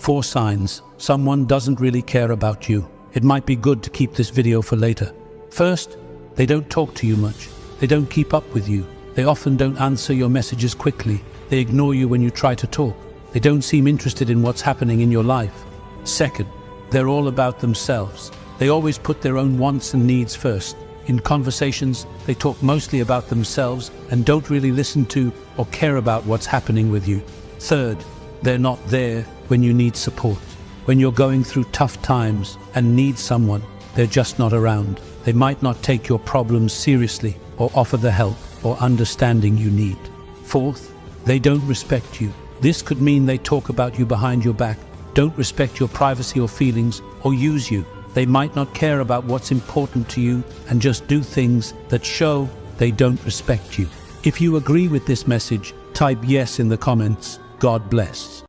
4 signs someone doesn't really care about you. It might be good to keep this video for later. First, they don't talk to you much. They don't keep up with you. They often don't answer your messages quickly. They ignore you when you try to talk. They don't seem interested in what's happening in your life. Second, they're all about themselves. They always put their own wants and needs first. In conversations, they talk mostly about themselves and don't really listen to or care about what's happening with you. Third, they're not there when you need support. When you're going through tough times and need someone, they're just not around. They might not take your problems seriously or offer the help or understanding you need. Fourth, they don't respect you. This could mean they talk about you behind your back, don't respect your privacy or feelings, or use you. They might not care about what's important to you and just do things that show they don't respect you. If you agree with this message, type yes in the comments. God bless.